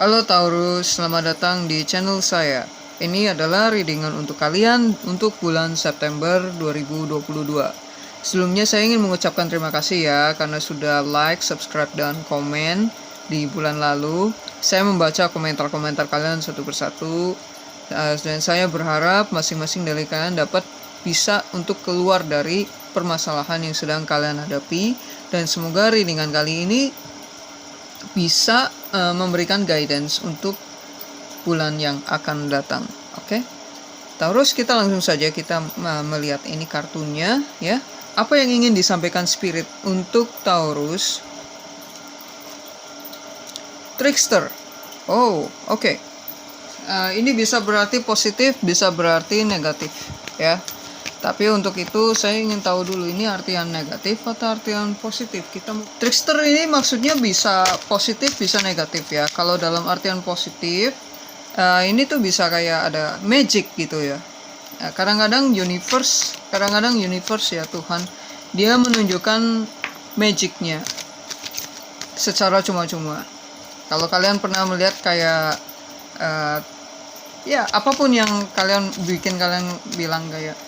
Halo Taurus, selamat datang di channel saya. Ini adalah readingan untuk kalian untuk bulan September 2022. Sebelumnya saya ingin mengucapkan terima kasih ya karena sudah like, subscribe, dan komen di bulan lalu. Saya membaca komentar-komentar kalian satu persatu dan saya berharap masing-masing dari kalian dapat bisa untuk keluar dari permasalahan yang sedang kalian hadapi, dan semoga readingan kali ini bisa memberikan guidance untuk bulan yang akan datang. Oke, Taurus, kita langsung saja kita melihat ini kartunya ya. Apa yang ingin disampaikan spirit untuk Taurus? Trickster. Oh, oke. Ini bisa berarti positif, bisa berarti negatif ya. Tapi untuk itu saya ingin tahu dulu, ini artian negatif atau artian positif. Trickster ini maksudnya bisa positif, bisa negatif ya. Kalau dalam artian positif, ini tuh bisa kayak ada magic gitu ya. Kadang-kadang universe ya Tuhan, dia menunjukkan magicnya secara cuma-cuma. Kalau kalian pernah melihat kayak ya apapun yang kalian bikin kalian bilang kayak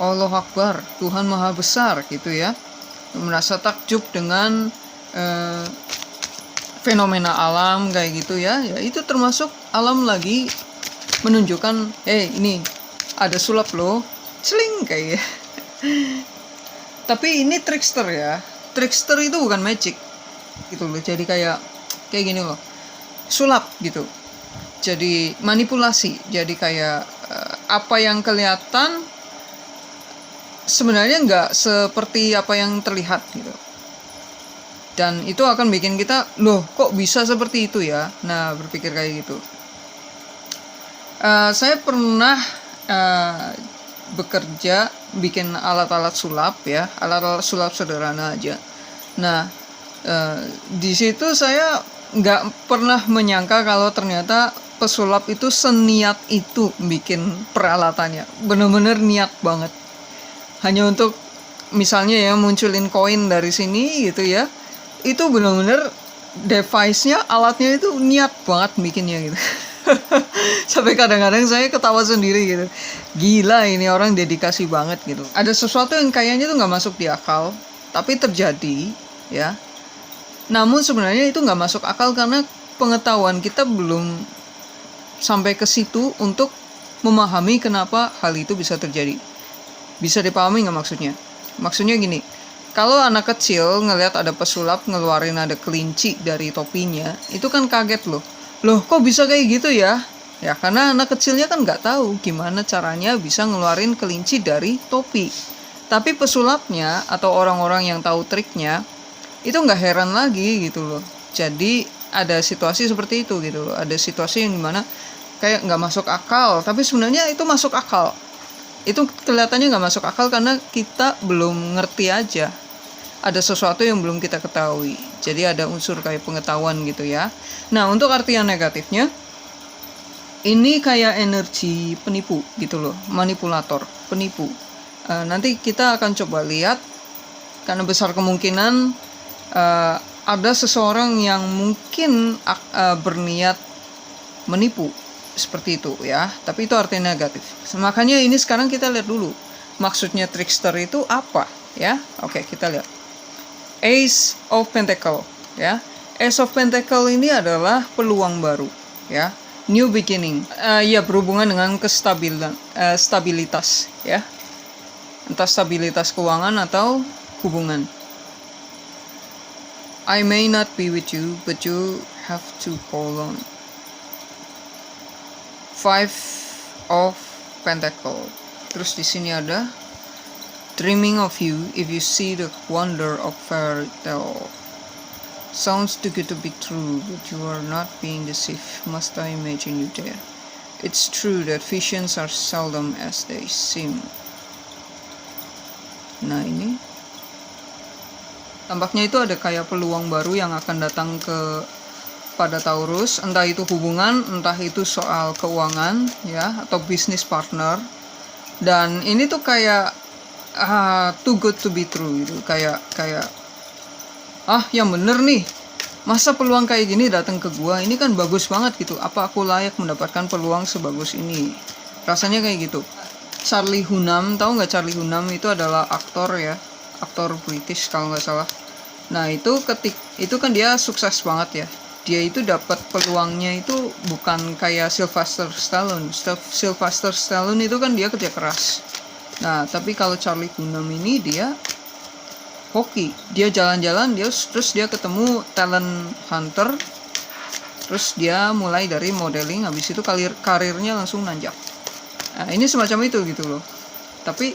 Allah Akbar, Tuhan Maha Besar gitu ya, merasa takjub dengan fenomena alam kayak gitu ya, itu termasuk alam lagi menunjukkan ini ada sulap loh, celing kayak tapi ini trickster ya. Trickster itu bukan magic gitu loh, jadi kayak gini loh, sulap gitu, jadi manipulasi, jadi kayak apa yang kelihatan sebenarnya nggak seperti apa yang terlihat gitu, dan itu akan bikin kita loh kok bisa seperti itu ya. Nah, berpikir kayak gitu. Saya pernah bekerja bikin alat-alat sulap ya, alat-alat sulap sederhana aja. Nah, di situ saya nggak pernah menyangka kalau ternyata pesulap itu seniat itu bikin peralatannya, bener-bener niat banget. Hanya untuk misalnya ya munculin koin dari sini gitu ya, itu bener-bener device-nya, alatnya itu niat banget bikinnya gitu. Sampai kadang-kadang saya ketawa sendiri gitu, gila ini orang dedikasi banget gitu. Ada sesuatu yang kayaknya tuh nggak masuk di akal tapi terjadi ya, namun sebenarnya itu nggak masuk akal karena pengetahuan kita belum sampai ke situ untuk memahami kenapa hal itu bisa terjadi. Bisa dipahami nggak maksudnya? Maksudnya gini, kalau anak kecil ngelihat ada pesulap ngeluarin ada kelinci dari topinya, itu kan kaget loh kok bisa kayak gitu ya? Ya karena anak kecilnya kan nggak tahu gimana caranya bisa ngeluarin kelinci dari topi. Tapi pesulapnya atau orang-orang yang tahu triknya itu nggak heran lagi gitu loh. Jadi ada situasi seperti itu gitu loh. Ada situasi yang dimana kayak nggak masuk akal, tapi sebenarnya itu masuk akal. Itu kelihatannya nggak masuk akal karena kita belum ngerti aja. Ada sesuatu yang belum kita ketahui. Jadi ada unsur kayak pengetahuan gitu ya. Nah, untuk artian negatifnya, ini kayak energi penipu gitu loh, manipulator, penipu. Nanti kita akan coba lihat, karena besar kemungkinan ada seseorang yang mungkin berniat menipu seperti itu ya, tapi itu artinya negatif. Makanya ini sekarang kita lihat dulu maksudnya trickster itu apa ya. Oke, kita lihat Ace of Pentacle ya. Ace of Pentacle ini adalah peluang baru ya, new beginning. Ya, berhubungan dengan stabilitas ya, entah stabilitas keuangan atau hubungan. I may not be with you, but you have to hold on. Five of Pentacle. Terus di sini ada dreaming of you if you see the wonder of fairy tale. Sounds too good to be true, but you are not being deceived. Must I imagine you there? It's true that visions are seldom as they seem. Nah, ini tampaknya itu ada kayak peluang baru yang akan datang pada Taurus, entah itu hubungan, entah itu soal keuangan ya, atau bisnis partner. Dan ini tuh kayak too good to be true gitu, kayak yang bener nih masa peluang kayak gini datang ke gua, ini kan bagus banget gitu, apa aku layak mendapatkan peluang sebagus ini, rasanya kayak gitu. Charlie Hunnam, tahu nggak Charlie Hunnam? Itu adalah aktor ya, aktor British kalau nggak salah. Nah itu itu kan dia sukses banget ya, dia itu dapat peluangnya itu bukan kayak Sylvester Stallone. Sylvester Stallone itu kan dia kerja keras. Nah tapi kalau Charlie Hunnam ini dia hoki, dia jalan-jalan, terus dia ketemu talent hunter, terus dia mulai dari modeling, habis itu karirnya langsung nanjak. Nah ini semacam itu gitu loh. Tapi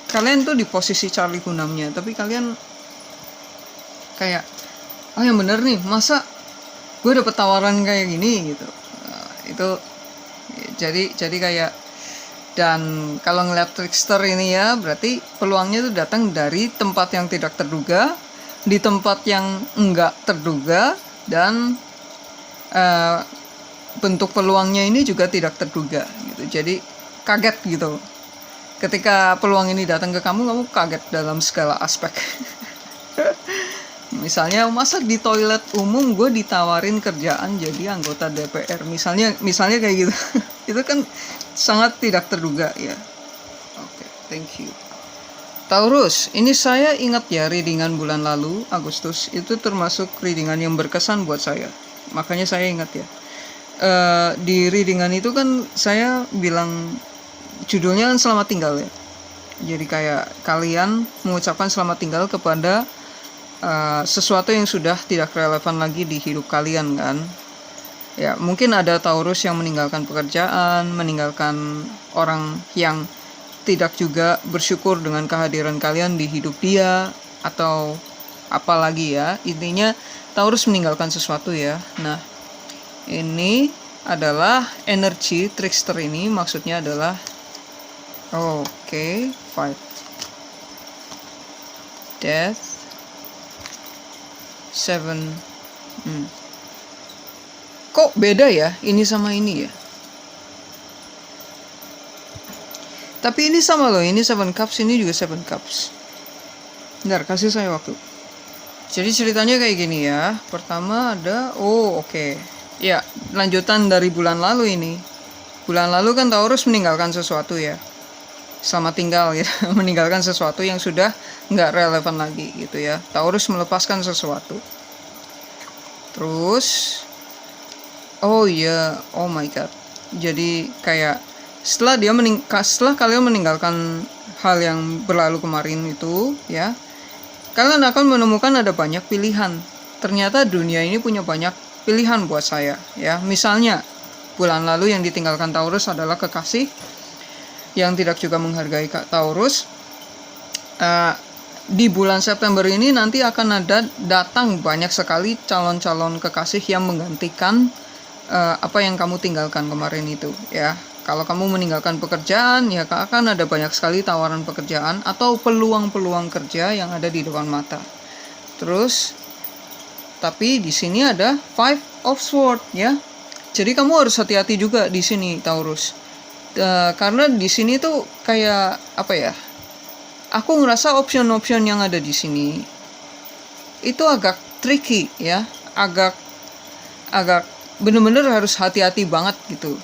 kalian tuh di posisi Charlie Hunnamnya, tapi kalian kayak yang bener nih, masa gue dapet tawaran kayak gini gitu. Itu jadi kayak, dan kalau ngeliat trickster ini ya, berarti peluangnya tuh datang dari tempat yang tidak terduga, di tempat yang enggak terduga, dan bentuk peluangnya ini juga tidak terduga gitu. Jadi kaget gitu. Ketika peluang ini datang ke kamu kaget dalam segala aspek. Misalnya, masa di toilet umum gue ditawarin kerjaan jadi anggota DPR, misalnya kayak gitu. Itu kan sangat tidak terduga ya. Oke, thank you. Taurus, ini saya ingat ya readingan bulan lalu Agustus, itu termasuk readingan yang berkesan buat saya, makanya saya ingat ya. Di readingan itu kan saya bilang judulnya kan selamat tinggal ya. Jadi kayak kalian mengucapkan selamat tinggal kepada sesuatu yang sudah tidak relevan lagi di hidup kalian kan. Ya mungkin ada Taurus yang meninggalkan pekerjaan, meninggalkan orang yang tidak juga bersyukur dengan kehadiran kalian di hidup dia, atau apalagi ya, intinya Taurus meninggalkan sesuatu ya. Nah ini adalah energi trickster ini, maksudnya adalah Oke, 5 Death 7 Kok beda ya ini sama ini ya? Tapi ini sama loh, ini 7 Cups, ini juga 7 Cups. Bentar, kasih saya waktu. Jadi ceritanya kayak gini ya. Pertama ada, oke. Ya, lanjutan dari bulan lalu ini. Bulan lalu kan Taurus meninggalkan sesuatu ya. Selamat tinggal ya, meninggalkan sesuatu yang sudah nggak relevan lagi gitu ya. Taurus melepaskan sesuatu. Terus, oh my god. Jadi kayak setelah kalian meninggalkan hal yang berlalu kemarin itu ya, kalian akan menemukan ada banyak pilihan. Ternyata dunia ini punya banyak pilihan buat saya ya. Misalnya bulan lalu yang ditinggalkan Taurus adalah kekasih yang tidak juga menghargai Taurus. Di bulan September ini nanti akan datang banyak sekali calon-calon kekasih yang menggantikan apa yang kamu tinggalkan kemarin itu ya. Kalau kamu meninggalkan pekerjaan ya akan ada banyak sekali tawaran pekerjaan atau peluang-peluang kerja yang ada di depan mata. Terus tapi di sini ada 5 of Swords ya. Jadi kamu harus hati-hati juga di sini Taurus. Karena di sini tuh kayak apa ya? Aku ngerasa option-option yang ada di sini itu agak tricky ya, agak bener-bener harus hati-hati banget gitu.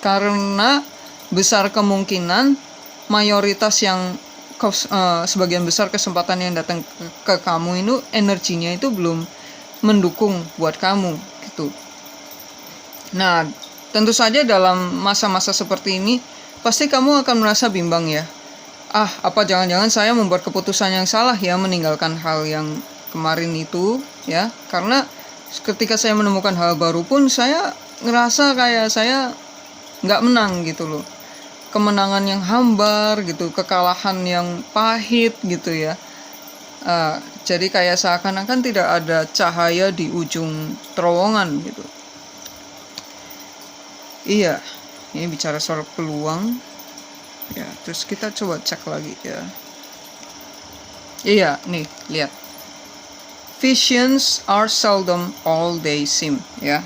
Karena besar kemungkinan mayoritas yang sebagian besar kesempatan yang datang ke kamu itu energinya itu belum mendukung buat kamu gitu. Nah, tentu saja dalam masa-masa seperti ini pasti kamu akan merasa bimbang ya. Apa jangan-jangan saya membuat keputusan yang salah ya meninggalkan hal yang kemarin itu ya. Karena ketika saya menemukan hal baru pun saya ngerasa kayak saya nggak menang gitu loh. Kemenangan yang hambar gitu, kekalahan yang pahit gitu ya. Jadi kayak seakan-akan tidak ada cahaya di ujung terowongan gitu. Iya, ini bicara soal peluang. Ya, terus kita coba cek lagi ya. Iya, nih, lihat. Visions are seldom all they seem, ya.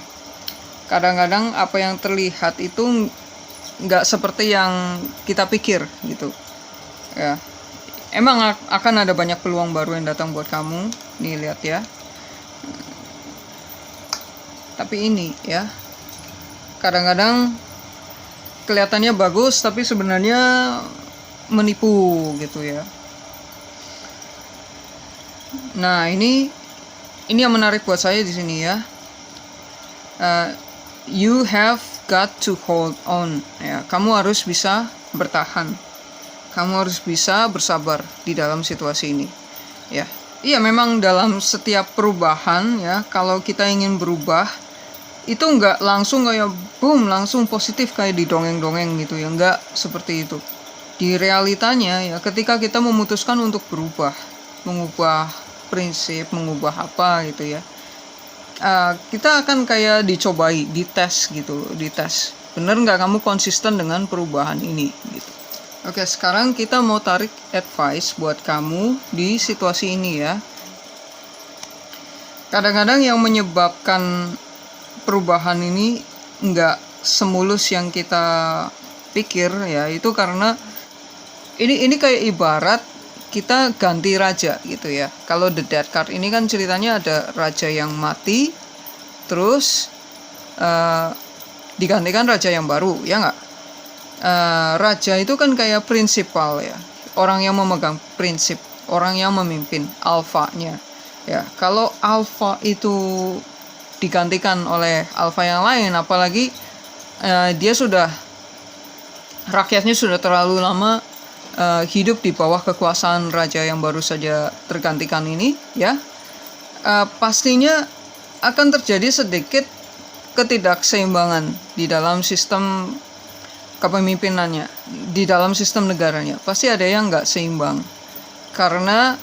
Kadang-kadang apa yang terlihat itu nggak seperti yang kita pikir, gitu. Ya, emang akan ada banyak peluang baru yang datang buat kamu. Nih lihat ya. Tapi ini ya, kadang-kadang kelihatannya bagus tapi sebenarnya menipu gitu ya. Nah, ini yang menarik buat saya di sini ya. You have got to hold on ya. Kamu harus bisa bertahan. Kamu harus bisa bersabar di dalam situasi ini. Ya. Iya, memang dalam setiap perubahan ya, kalau kita ingin berubah itu nggak langsung kayak boom, langsung positif kayak di dongeng-dongeng gitu ya. Nggak seperti itu. Di realitanya ya, ketika kita memutuskan untuk berubah, mengubah prinsip, mengubah apa gitu ya, kita akan kayak dicobai, dites gitu, dites. Bener nggak kamu konsisten dengan perubahan ini gitu. Oke, sekarang kita mau tarik advice buat kamu di situasi ini ya. Kadang-kadang yang menyebabkan perubahan ini nggak semulus yang kita pikir ya, itu karena ini kayak ibarat kita ganti raja gitu ya. Kalau The Death Card ini kan ceritanya ada raja yang mati, terus digantikan raja yang baru, ya nggak? Raja itu kan kayak prinsipal ya, orang yang memegang prinsip, orang yang memimpin, alfanya ya. Kalau alfa itu digantikan oleh alfa yang lain, apalagi dia sudah, rakyatnya sudah terlalu lama hidup di bawah kekuasaan raja yang baru saja tergantikan ini ya, pastinya akan terjadi sedikit ketidakseimbangan di dalam sistem kepemimpinannya, di dalam sistem negaranya. Pasti ada yang nggak seimbang karena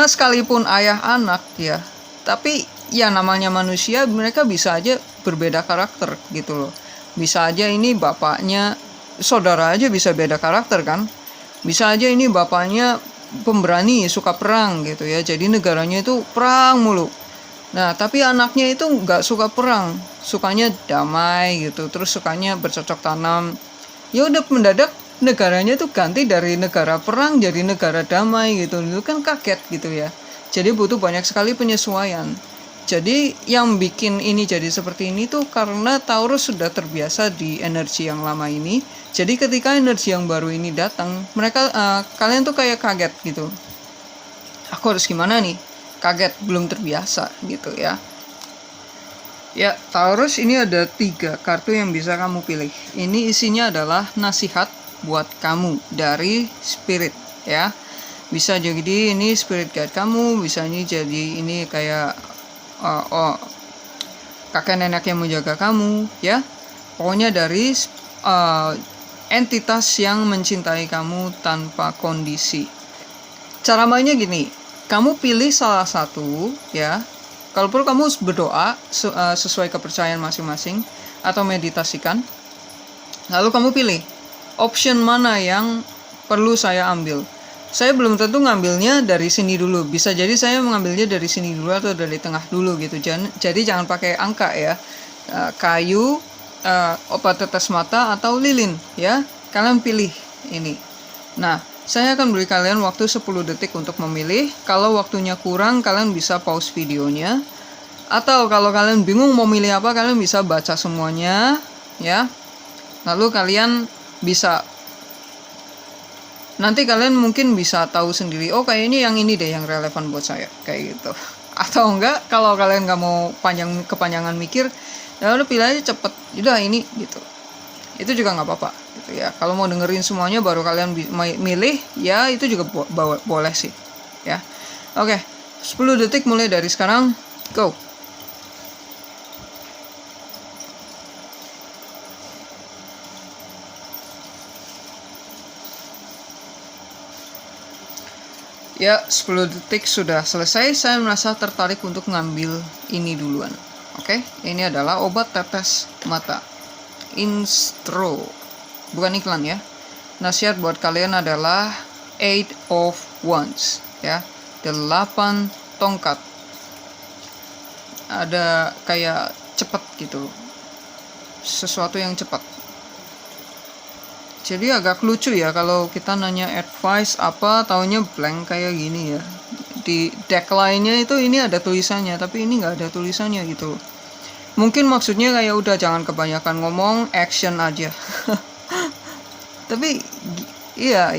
sekalipun ayah anak ya, tapi ya namanya manusia, mereka bisa aja berbeda karakter gitu loh. Bisa aja ini bapaknya, saudara aja bisa beda karakter kan. Bisa aja ini bapaknya pemberani, suka perang gitu ya, jadi negaranya itu perang mulu. Nah, tapi anaknya itu nggak suka perang, sukanya damai gitu, terus sukanya bercocok tanam. Ya udah, mendadak negaranya itu ganti dari negara perang jadi negara damai gitu. Itu kan kaget gitu ya. Jadi butuh banyak sekali penyesuaian. Jadi yang bikin ini jadi seperti ini tuh karena Taurus sudah terbiasa di energi yang lama ini. Jadi ketika energi yang baru ini datang, mereka kalian tuh kayak kaget gitu. Aku harus gimana nih? Kaget, belum terbiasa gitu ya. Ya, Taurus ini ada 3 kartu yang bisa kamu pilih. Ini isinya adalah nasihat buat kamu dari spirit ya. Bisa jadi ini spirit guide kamu, bisa ini jadi ini kayak kakek nenek yang menjaga kamu ya. Pokoknya dari entitas yang mencintai kamu tanpa kondisi. Cara mainnya gini, kamu pilih salah satu ya. Kalau perlu kamu berdoa sesuai kepercayaan masing-masing atau meditasikan. Lalu kamu pilih option mana yang perlu saya ambil. Saya belum tentu ngambilnya dari sini dulu. Bisa jadi saya mengambilnya dari sini dulu atau dari tengah dulu gitu. Jadi jangan pakai angka ya. Kayu, obat tetes mata atau lilin ya. Kalian pilih ini. Nah, saya akan beri kalian waktu 10 detik untuk memilih. Kalau waktunya kurang, kalian bisa pause videonya. Atau kalau kalian bingung mau milih apa, kalian bisa baca semuanya ya. Lalu kalian bisa, nanti kalian mungkin bisa tahu sendiri, oh kayaknya yang ini deh yang relevan buat saya, kayak gitu. Atau enggak, kalau kalian nggak mau kepanjangan mikir, ya udah pilih aja cepet, udah ini gitu. Itu juga nggak apa-apa gitu ya. Kalau mau dengerin semuanya baru kalian milih, ya itu juga boleh sih ya. Oke, 10 detik mulai dari sekarang, go. Ya, 10 detik sudah selesai. Saya merasa tertarik untuk ngambil ini duluan. Oke, ini adalah obat tetes mata. Instro. Bukan iklan ya. Nasihat buat kalian adalah 8 of Wands ya. 8 tongkat. Ada kayak cepat gitu. Sesuatu yang cepat. Jadi agak lucu ya kalau kita nanya advice apa, taunya blank kayak gini ya. Di deck lainnya itu ini ada tulisannya, tapi ini nggak ada tulisannya gitu. Mungkin maksudnya kayak udah jangan kebanyakan ngomong, action aja. Tapi iya.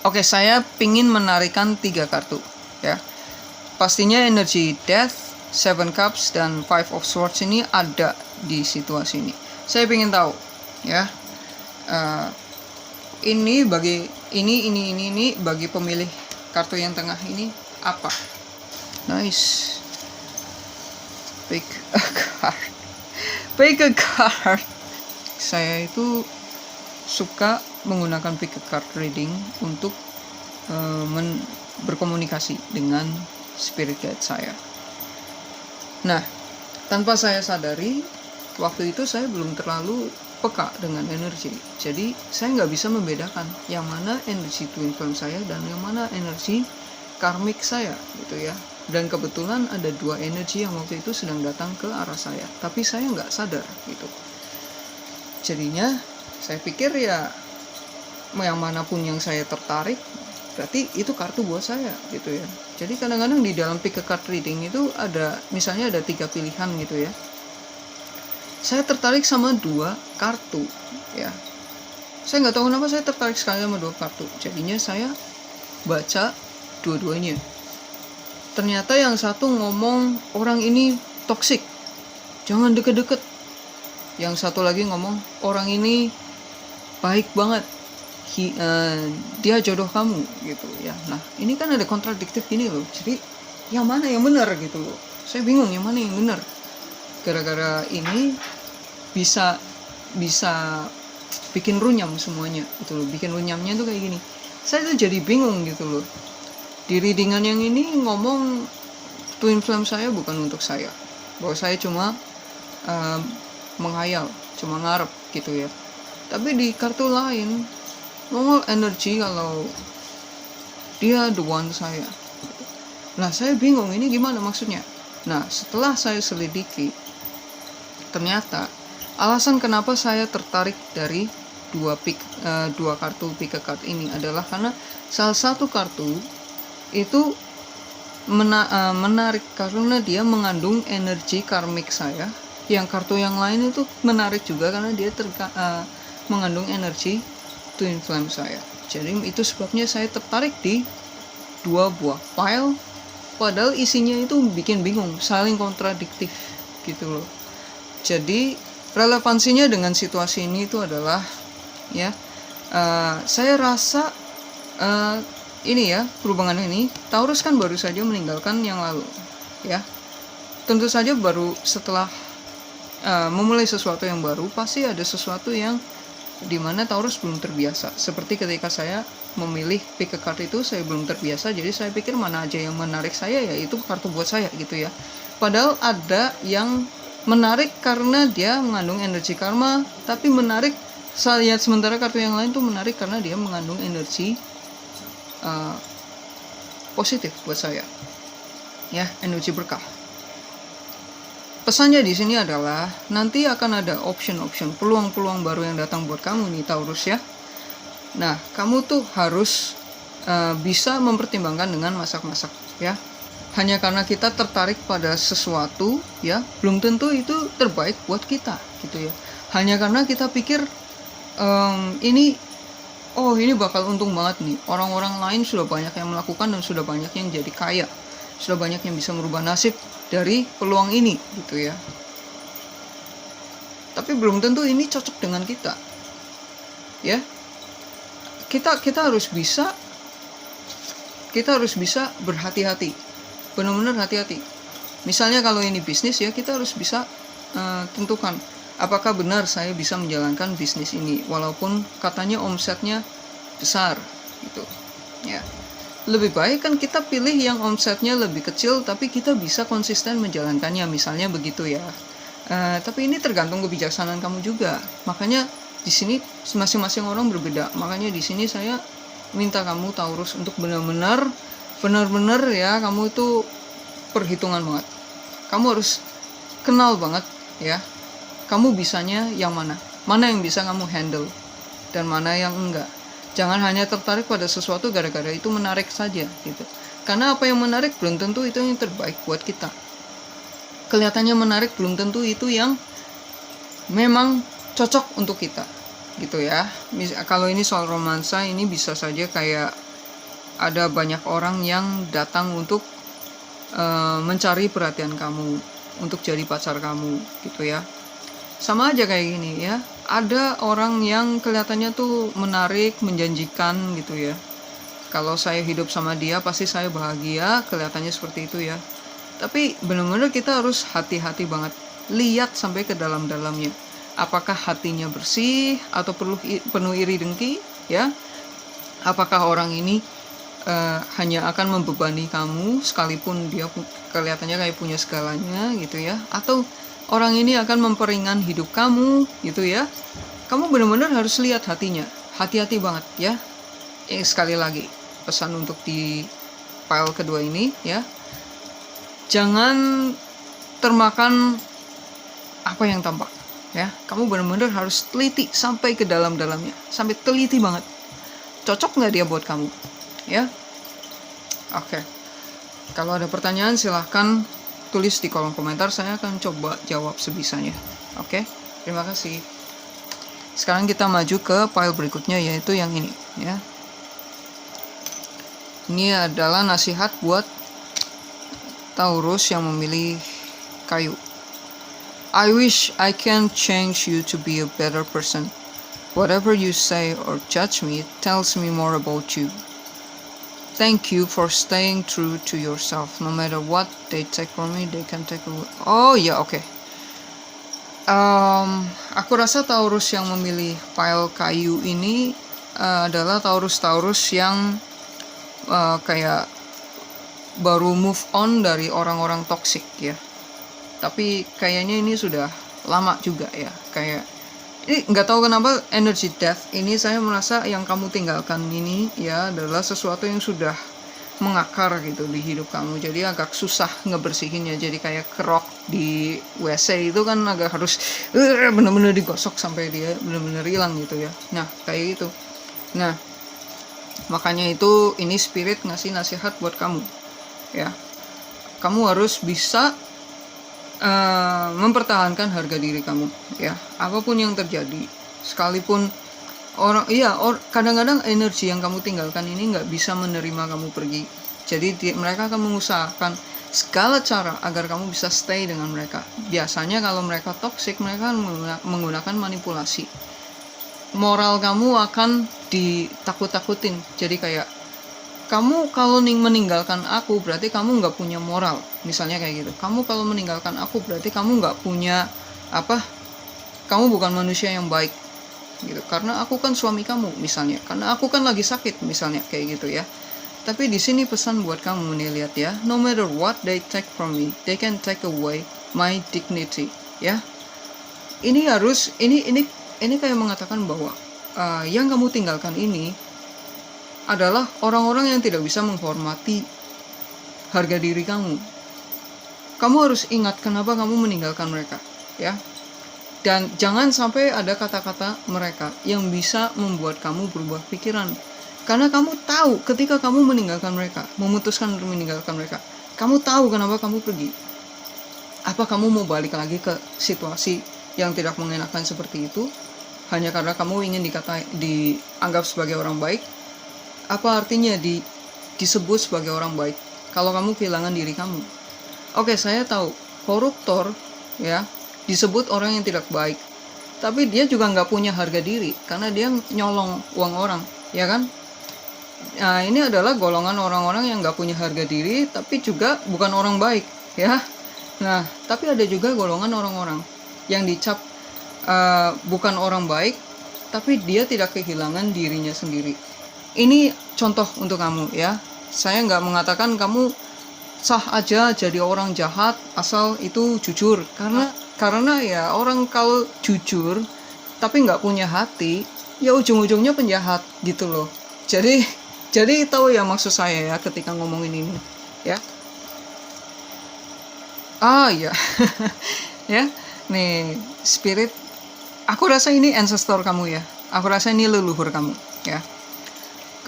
Oke, saya pingin menarikan 3 kartu ya. Pastinya energi Death, Seven Cups, dan Five of Swords ini ada di situasi ini. Saya ingin tahu ya, ini bagi ini bagi pemilih kartu yang tengah ini apa? Nice. Pick a card. Pick a card. Saya itu suka menggunakan pick a card reading untuk berkomunikasi dengan spirit guide saya. Nah, tanpa saya sadari, waktu itu saya belum terlalu peka dengan energi. Jadi, saya nggak bisa membedakan yang mana energi twin flame saya dan yang mana energi karmik saya, gitu ya. Dan kebetulan ada 2 energi yang waktu itu sedang datang ke arah saya, tapi saya nggak sadar, gitu. Jadinya, saya pikir ya, yang manapun yang saya tertarik, berarti itu kartu buat saya, gitu ya. Jadi kadang-kadang di dalam pick a card reading itu ada, misalnya ada 3 pilihan gitu ya. Saya tertarik sama 2 kartu ya. Saya nggak tahu kenapa saya tertarik sekali sama 2 kartu. Jadinya saya baca dua-duanya. Ternyata yang satu ngomong orang ini toksik, jangan deket-deket. Yang satu lagi ngomong orang ini baik banget, dia jodoh kamu gitu ya. Nah ini kan ada kontradiktif gini loh. Jadi yang mana yang benar gitu loh. Saya bingung yang mana yang benar. Gara-gara ini bisa bikin runyam semuanya gitu loh. Bikin runyamnya tuh kayak gini. Saya tuh jadi bingung gitu loh. Di readingan yang ini ngomong twin flame saya bukan untuk saya, bahwa saya cuma menghayal, cuma ngarep gitu ya. Tapi di kartu lain ngomong energi kalau dia the one saya. Nah saya bingung ini gimana maksudnya. Nah setelah saya selidiki, ternyata alasan kenapa saya tertarik dari dua kartu pick a card ini adalah karena salah satu kartu itu menarik karena dia mengandung energi karmik saya. Yang kartu yang lain itu menarik juga karena dia mengandung energi twin flame saya. Jadi itu sebabnya saya tertarik di 2 buah file, padahal isinya itu bikin bingung, saling kontradiktif gitu loh. Jadi relevansinya dengan situasi ini itu adalah ya, saya rasa ini ya, perubahan ini Taurus kan baru saja meninggalkan yang lalu ya. Tentu saja baru setelah memulai sesuatu yang baru, pasti ada sesuatu yang dimana Taurus belum terbiasa. Seperti ketika saya memilih pick a card itu, saya belum terbiasa, jadi saya pikir mana aja yang menarik saya ya itu kartu buat saya gitu ya. Padahal ada yang menarik karena dia mengandung energi karma, tapi menarik saya lihat sementara kartu yang lain tuh menarik karena dia mengandung energi positif buat saya ya, energi berkah. Pesannya di sini adalah nanti akan ada option-option, peluang-peluang baru yang datang buat kamu nih Taurus ya. Nah, kamu tuh harus bisa mempertimbangkan dengan masak-masak ya. Hanya karena kita tertarik pada sesuatu ya, belum tentu itu terbaik buat kita gitu ya. Hanya karena kita pikir ini bakal untung banget nih. Orang-orang lain sudah banyak yang melakukan dan sudah banyak yang jadi kaya. Sudah banyak yang bisa merubah nasib dari peluang ini gitu ya. Tapi belum tentu ini cocok dengan kita. Ya. Kita harus bisa berhati-hati. Benar-benar hati-hati. Misalnya kalau ini bisnis ya, kita harus bisa tentukan apakah benar saya bisa menjalankan bisnis ini walaupun katanya omsetnya besar gitu. Ya. Lebih baik kan kita pilih yang omsetnya lebih kecil tapi kita bisa konsisten menjalankannya, misalnya begitu ya. Tapi ini tergantung kebijaksanaan kamu juga. Makanya di sini masing-masing orang berbeda. Makanya di sini saya minta kamu Taurus untuk benar-benar ya, kamu itu perhitungan banget. Kamu harus kenal banget ya. Kamu bisanya yang mana? mana yang bisa kamu handle dan mana yang enggak. Jangan hanya tertarik pada sesuatu gara-gara itu menarik saja gitu. Karena apa yang menarik belum tentu itu yang terbaik buat kita. Kelihatannya menarik belum tentu itu yang memang cocok untuk kita gitu ya. Kalau ini soal romansa, ini bisa saja kayak ada banyak orang yang datang untuk mencari perhatian kamu, untuk jadi pacar kamu gitu ya. Sama aja kayak gini ya, ada orang yang kelihatannya tuh menarik, menjanjikan gitu ya. Kalau saya hidup sama dia pasti saya bahagia, kelihatannya seperti itu ya. Tapi benar-benar kita harus hati-hati banget, lihat sampai ke dalam-dalamnya. Apakah hatinya bersih atau penuh iri dengki ya? Apakah orang ini hanya akan membebani kamu sekalipun dia kelihatannya kayak punya segalanya gitu ya? Atau orang ini akan memperingan hidup kamu gitu ya? Kamu benar-benar harus lihat hatinya. Hati-hati banget ya. Sekali lagi pesan untuk di file kedua ini ya. Jangan termakan apa yang tampak ya. Kamu benar-benar harus teliti sampai ke dalam-dalamnya, sampai teliti banget. Cocok nggak dia buat kamu ya? Oke. Kalau ada pertanyaan silahkan tulis di kolom komentar, saya akan coba jawab sebisanya. Oke, terima kasih. Sekarang kita maju ke file berikutnya, yaitu yang ini ya. Ini adalah nasihat buat Taurus yang memilih kayu. I wish I can change you to be a better person. Whatever you say or judge me tells me more about you. Thank you for staying true to yourself. No matter what they take from me, they can take away. Oh ya, oke. Aku rasa Taurus yang memilih file kayu ini adalah Taurus yang kayak baru move on dari orang-orang toksik ya. Tapi kayaknya ini sudah lama juga ya. Kayak ini nggak tahu kenapa energy death ini saya merasa yang kamu tinggalkan ini ya adalah sesuatu yang sudah mengakar gitu di hidup kamu. Jadi agak susah ngebersihinnya. Jadi kayak kerok di WC itu kan agak harus bener-bener digosok sampai dia bener-bener hilang gitu ya. Nah kayak gitu. Nah makanya itu ini spirit ngasih nasihat buat kamu ya. Kamu harus bisa mempertahankan harga diri kamu ya, apapun yang terjadi, sekalipun kadang-kadang energi yang kamu tinggalkan ini nggak bisa menerima kamu pergi. Jadi mereka akan mengusahakan segala cara agar kamu bisa stay dengan mereka. Biasanya kalau mereka toxic, mereka menggunakan manipulasi. Moral kamu akan ditakut-takutin. Jadi kayak kamu kalau meninggalkan aku berarti kamu nggak punya moral, misalnya kayak gitu. Kamu kalau meninggalkan aku berarti kamu nggak punya kamu bukan manusia yang baik gitu. Karena aku kan suami kamu misalnya, karena aku kan lagi sakit misalnya kayak gitu ya. Tapi di sini pesan buat kamu nih, lihat ya. No matter what they take from me, they can take away my dignity ya. Ini kayak mengatakan bahwa yang kamu tinggalkan ini adalah orang-orang yang tidak bisa menghormati harga diri kamu. Kamu harus ingat kenapa kamu meninggalkan mereka, ya. Dan jangan sampai ada kata-kata mereka yang bisa membuat kamu berubah pikiran. Karena kamu tahu ketika kamu meninggalkan mereka, memutuskan untuk meninggalkan mereka, kamu tahu kenapa kamu pergi. Apa kamu mau balik lagi ke situasi yang tidak mengenakan seperti itu hanya karena kamu ingin dianggap sebagai orang baik? Apa artinya disebut sebagai orang baik kalau kamu kehilangan diri kamu? Oke, saya tahu koruptor ya disebut orang yang tidak baik, tapi dia juga nggak punya harga diri karena dia nyolong uang orang, ya kan? Nah, ini adalah golongan orang-orang yang nggak punya harga diri tapi juga bukan orang baik, ya. Nah, tapi ada juga golongan orang-orang yang dicap bukan orang baik tapi dia tidak kehilangan dirinya sendiri. Ini contoh untuk kamu ya. Saya nggak mengatakan kamu sah aja jadi orang jahat asal itu jujur, karena ya orang kalau jujur tapi nggak punya hati ya ujung-ujungnya penjahat gitu loh. Jadi tahu ya maksud saya ya ketika ngomongin ini ya. Ya ya nih spirit Aku rasa ini ancestor kamu ya. Aku rasa ini leluhur kamu ya.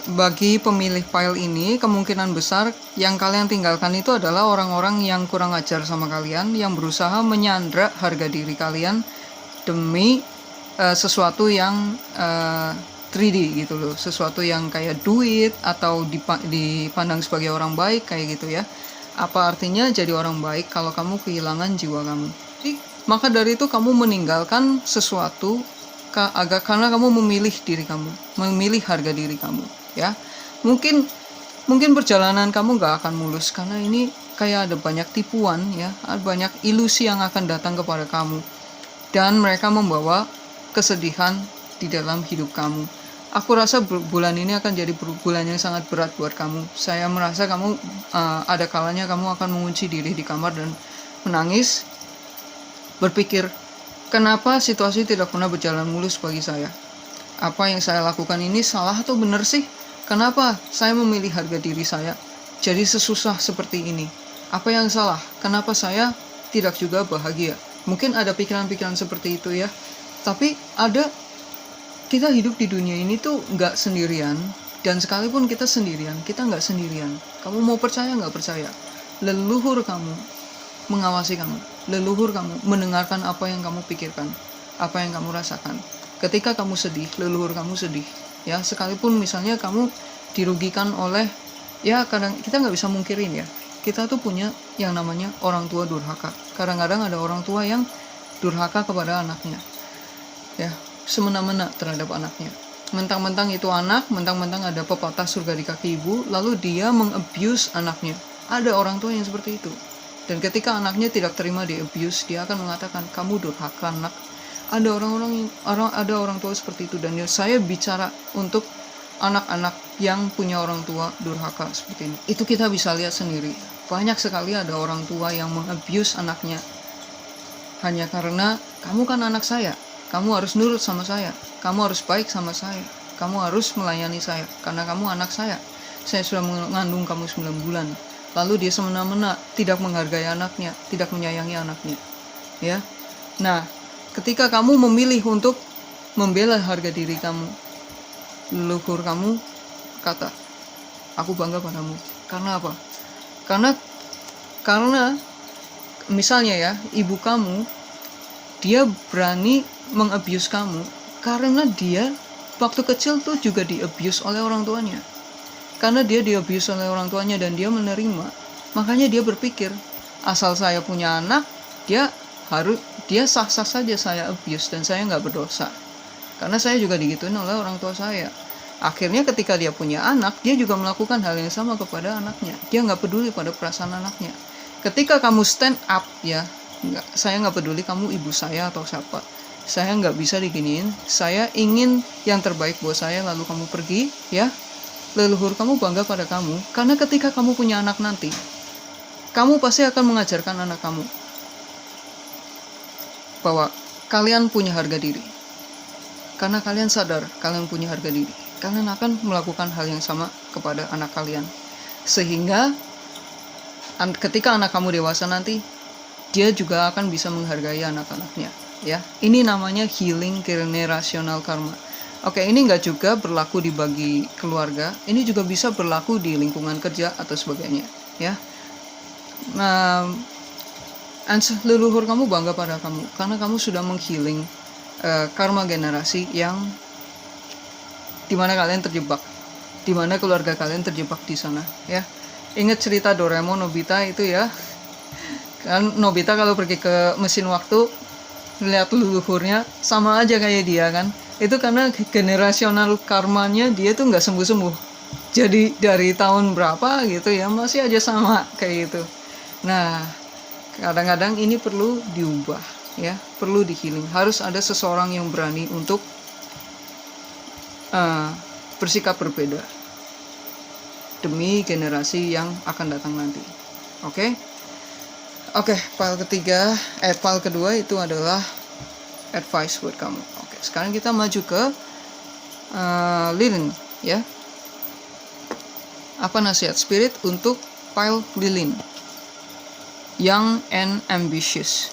Bagi pemilih pile ini, kemungkinan besar yang kalian tinggalkan itu adalah orang-orang yang kurang ajar sama kalian, yang berusaha menyandra harga diri kalian demi sesuatu yang 3D gitu loh, sesuatu yang kayak duit atau dipandang sebagai orang baik kayak gitu ya. Apa artinya jadi orang baik kalau kamu kehilangan jiwa kamu? Jadi, maka dari itu kamu meninggalkan sesuatu karena kamu memilih diri kamu, memilih harga diri kamu ya. Mungkin perjalanan kamu gak akan mulus karena ini kayak ada banyak tipuan ya, ada banyak ilusi yang akan datang kepada kamu dan mereka membawa kesedihan di dalam hidup kamu. Aku rasa bulan ini akan jadi bulan yang sangat berat buat kamu. Saya merasa kamu ada kalanya kamu akan mengunci diri di kamar dan menangis, berpikir, kenapa situasi tidak pernah berjalan mulus bagi saya? Apa yang saya lakukan ini salah atau benar sih? Kenapa saya memilih harga diri saya jadi sesusah seperti ini? Apa yang salah? Kenapa saya tidak juga bahagia? Mungkin ada pikiran-pikiran seperti itu ya. Tapi kita hidup di dunia ini tuh nggak sendirian. Dan sekalipun kita sendirian, kita nggak sendirian. Kamu mau percaya nggak percaya? Leluhur kamu mengawasi kamu. Leluhur kamu mendengarkan apa yang kamu pikirkan, apa yang kamu rasakan. Ketika kamu sedih, leluhur kamu sedih. Ya, sekalipun misalnya kamu dirugikan oleh, ya kadang kita nggak bisa mungkirin ya. Kita tuh punya yang namanya orang tua durhaka. Kadang-kadang ada orang tua yang durhaka kepada anaknya. Ya, semena-mena terhadap anaknya. Mentang-mentang itu anak, mentang-mentang ada pepatah surga di kaki ibu, lalu dia mengabuse anaknya. Ada orang tua yang seperti itu. Dan ketika anaknya tidak terima di abuse, dia akan mengatakan, kamu durhaka anak. Ada orang tua seperti itu, dan saya bicara untuk anak-anak yang punya orang tua durhaka seperti ini. Itu kita bisa lihat sendiri. Banyak sekali ada orang tua yang mengabuse anaknya hanya karena kamu kan anak saya, kamu harus nurut sama saya, kamu harus baik sama saya, kamu harus melayani saya karena kamu anak saya sudah mengandung kamu 9 bulan. Lalu dia semena-mena tidak menghargai anaknya, tidak menyayangi anaknya ya. Nah, ketika kamu memilih untuk membela harga diri kamu, leluhur kamu kata, aku bangga padamu. Karena apa? Karena misalnya ya, ibu kamu, dia berani mengabuse kamu karena dia waktu kecil tuh juga diabuse oleh orang tuanya. Karena dia diabuse oleh orang tuanya dan dia menerima, makanya dia berpikir, asal saya punya anak, dia sah-sah saja saya abuse dan saya nggak berdosa. Karena saya juga digituin oleh orang tua saya. Akhirnya ketika dia punya anak, dia juga melakukan hal yang sama kepada anaknya. Dia nggak peduli pada perasaan anaknya. Ketika kamu stand up ya, saya nggak peduli kamu ibu saya atau siapa. Saya nggak bisa diginiin. Saya ingin yang terbaik buat saya, lalu kamu pergi ya. Leluhur kamu bangga pada kamu, karena ketika kamu punya anak nanti, kamu pasti akan mengajarkan anak kamu bahwa kalian punya harga diri. Karena kalian sadar kalian punya harga diri, kalian akan melakukan hal yang sama kepada anak kalian. Sehingga ketika anak kamu dewasa nanti, dia juga akan bisa menghargai anak-anaknya ya. Ini namanya healing generational karma. Oke, ini nggak juga berlaku di bagi keluarga, ini juga bisa berlaku di lingkungan kerja atau sebagainya ya. Nah, leluhur kamu bangga pada kamu karena kamu sudah menghealing karma generasi yang dimana kalian terjebak, dimana keluarga kalian terjebak di sana ya. Ingat cerita Doraemon Nobita itu ya, kan Nobita kalau pergi ke mesin waktu lihat leluhurnya sama aja kayak dia kan. Itu karena generasional karmanya dia tuh nggak sembuh-sembuh. Jadi dari tahun berapa gitu ya masih aja sama kayak gitu. Nah, kadang-kadang ini perlu diubah ya, perlu di-healing. Harus ada seseorang yang berani untuk bersikap berbeda demi generasi yang akan datang nanti. Oke, file kedua itu adalah advice buat kamu. Oke, sekarang kita maju ke Lilin ya. Apa nasihat spirit untuk file Lilin? Young and ambitious.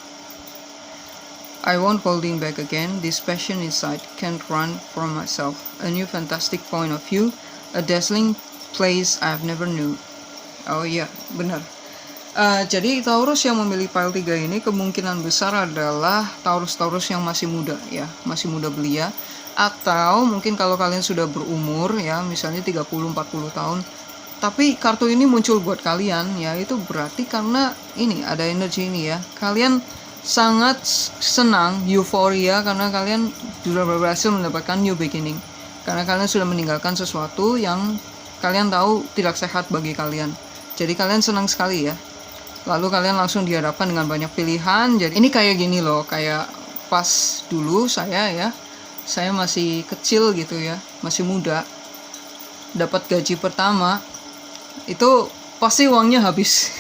I won't holding back again. This passion inside can't run from myself. A new fantastic point of view, a dazzling place I've never knew. Oh iya, benar. Jadi Taurus yang memilih pile 3 ini kemungkinan besar adalah Taurus-Taurus yang masih muda ya, masih muda belia, atau mungkin kalau kalian sudah berumur ya, misalnya 30-40 tahun. Tapi kartu ini muncul buat kalian ya, itu berarti karena ini ada energi ini ya. Kalian sangat senang, euforia karena kalian sudah berhasil mendapatkan new beginning. Karena kalian sudah meninggalkan sesuatu yang kalian tahu tidak sehat bagi kalian. Jadi kalian senang sekali ya. Lalu kalian langsung dihadapkan dengan banyak pilihan. Jadi ini kayak gini loh, kayak pas dulu saya masih kecil gitu ya, masih muda, dapat gaji pertama, itu pasti uangnya habis.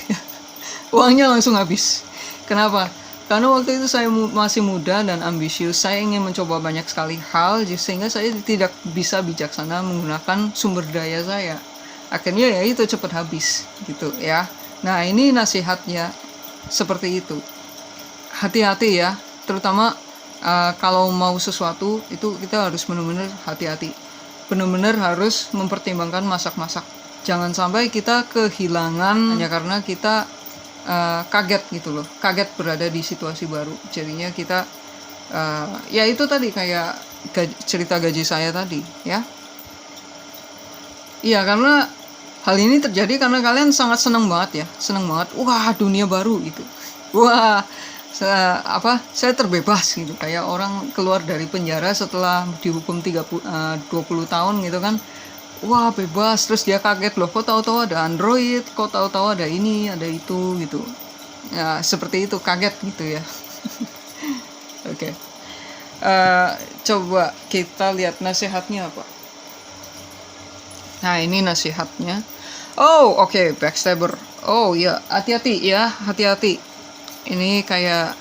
Uangnya langsung habis. Kenapa? Karena waktu itu saya masih muda dan ambisius, saya ingin mencoba banyak sekali hal, sehingga saya tidak bisa bijaksana menggunakan sumber daya saya. Akhirnya ya itu cepat habis gitu ya. Nah ini nasihatnya seperti itu. Hati-hati ya, terutama kalau mau sesuatu itu kita harus benar-benar hati-hati. Benar-benar harus mempertimbangkan masak-masak. Jangan sampai kita kehilangan hanya karena kita kaget gitu loh, kaget berada di situasi baru. Jadinya kita ya itu tadi kayak cerita gaji saya tadi ya. Iya, karena hal ini terjadi karena kalian sangat senang banget ya, senang banget. Wah, dunia baru gitu. Wah, saya terbebas gitu, kayak orang keluar dari penjara setelah dihukum 20 tahun gitu kan. Wah, bebas. Terus dia kaget loh, kok tahu-tahu ada Android, kok tahu-tahu ada ini, ada itu gitu. Ya, seperti itu, kaget gitu ya. Oke. Coba kita lihat nasihatnya apa. Nah, ini nasihatnya. Oh, oke, backstabber. Oh ya, hati-hati ya, hati-hati. Ini kayak,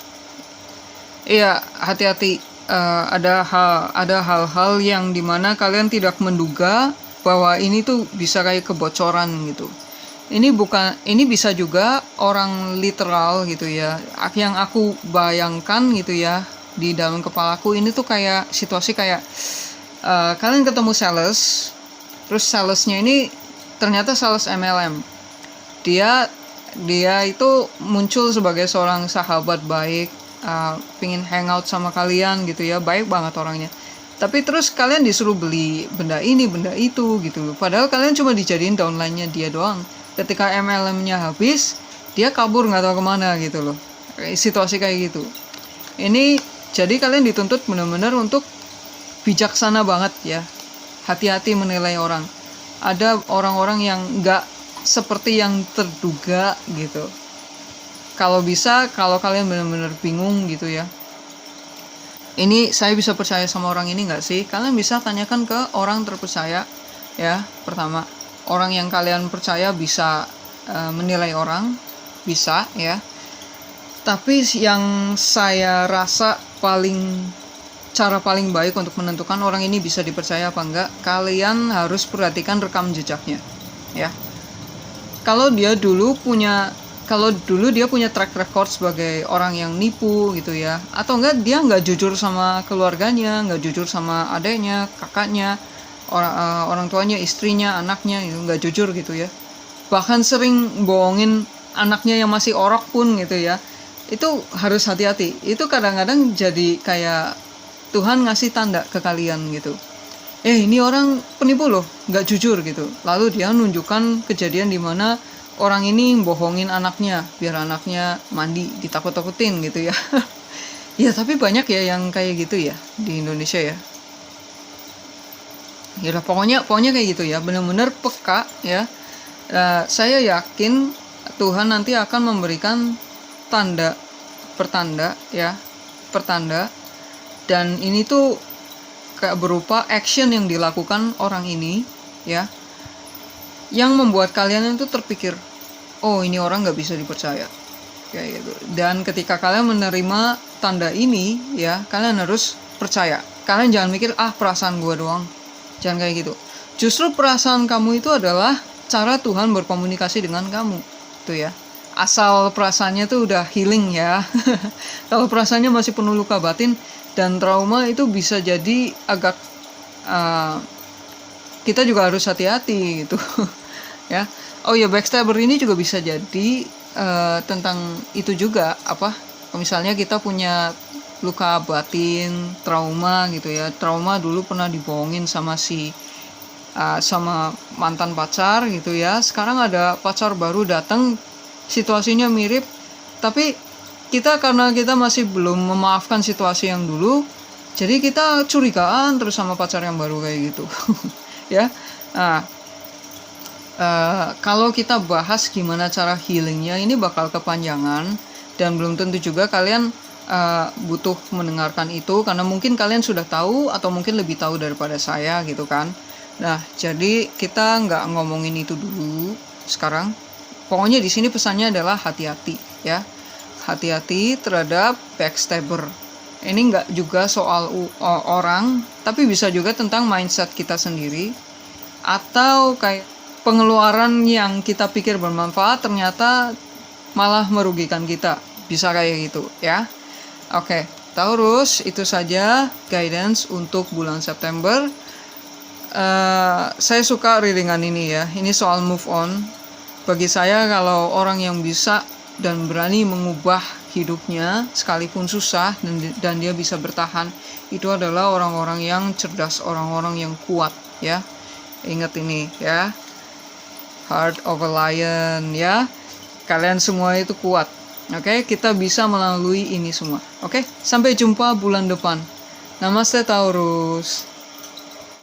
iya, hati-hati. Ada hal-hal yang dimana kalian tidak menduga bahwa ini tuh bisa kayak kebocoran gitu. Ini bisa juga orang literal gitu ya. Yang aku bayangkan gitu ya di dalam kepalaku, ini tuh kayak situasi kayak kalian ketemu sales. Terus salesnya ini ternyata sales MLM. Dia itu muncul sebagai seorang sahabat baik, pingin hangout sama kalian gitu ya, baik banget orangnya. Tapi terus kalian disuruh beli benda ini, benda itu gitu loh. Padahal kalian cuma dijadiin downline-nya dia doang. Ketika MLM-nya habis, dia kabur nggak tahu kemana gitu loh. Situasi kayak gitu. Ini jadi kalian dituntut benar-benar untuk bijaksana banget ya. Hati-hati menilai orang. Ada orang-orang yang nggak seperti yang terduga gitu. Kalau bisa, kalau kalian benar-benar bingung gitu ya, ini saya bisa percaya sama orang ini nggak sih? Kalian bisa tanyakan ke orang terpercaya ya. Pertama, orang yang kalian percaya bisa menilai orang, bisa ya. Tapi yang saya rasa cara paling baik untuk menentukan orang ini bisa dipercaya apa enggak, kalian harus perhatikan rekam jejaknya ya. Kalau dulu dia punya track record sebagai orang yang nipu gitu ya, atau enggak dia nggak jujur sama keluarganya, nggak jujur sama adiknya, kakaknya, orang tuanya, istrinya, anaknya, itu nggak jujur gitu ya, bahkan sering bohongin anaknya yang masih orok pun gitu ya, itu harus hati-hati. Itu kadang-kadang jadi kayak Tuhan ngasih tanda ke kalian gitu. Ini orang penipu loh, nggak jujur gitu. Lalu dia nunjukkan kejadian di mana orang ini bohongin anaknya biar anaknya mandi, ditakut-takutin gitu ya. Ya tapi banyak ya yang kayak gitu ya di Indonesia ya. Ya pokoknya kayak gitu ya, benar-benar peka ya. Saya yakin Tuhan nanti akan memberikan pertanda. Dan ini tuh kayak berupa action yang dilakukan orang ini ya, yang membuat kalian itu terpikir, oh ini orang nggak bisa dipercaya kayak gitu. Dan ketika kalian menerima tanda ini ya, kalian harus percaya. Kalian jangan mikir perasaan gue doang, jangan kayak gitu. Justru perasaan kamu itu adalah cara Tuhan berkomunikasi dengan kamu tuh ya. asal perasaannya tuh udah healing ya. Kalau perasaannya masih penuh luka batin dan trauma itu bisa jadi agak kita juga harus hati-hati gitu. Ya. Oh ya, backstabber ini juga bisa jadi tentang itu juga, apa? Misalnya kita punya luka batin, trauma gitu ya. Trauma dulu pernah dibohongin sama sama mantan pacar gitu ya. Sekarang ada pacar baru datang, situasinya mirip, tapi karena kita masih belum memaafkan situasi yang dulu, jadi kita curigaan terus sama pacar yang baru kayak gitu. Ya. Nah, kalau kita bahas gimana cara healingnya, ini bakal kepanjangan dan belum tentu juga kalian butuh mendengarkan itu, karena mungkin kalian sudah tahu atau mungkin lebih tahu daripada saya gitu kan. Nah, jadi kita nggak ngomongin itu dulu sekarang. Pokoknya di sini pesannya adalah hati-hati ya. Hati-hati terhadap backstabber. Ini nggak juga soal orang, tapi bisa juga tentang mindset kita sendiri. Atau kayak pengeluaran yang kita pikir bermanfaat ternyata malah merugikan kita. Bisa kayak gitu ya. Oke, Taurus, itu saja guidance untuk bulan September. Saya suka readingan ini ya. Ini soal move on. Bagi saya, kalau orang yang bisa dan berani mengubah hidupnya sekalipun susah dan dia bisa bertahan, itu adalah orang-orang yang cerdas, orang-orang yang kuat ya. Ingat ini ya. Heart of a lion ya. Kalian semua itu kuat. Oke, kita bisa melalui ini semua. Oke, sampai jumpa bulan depan. Namaste Taurus.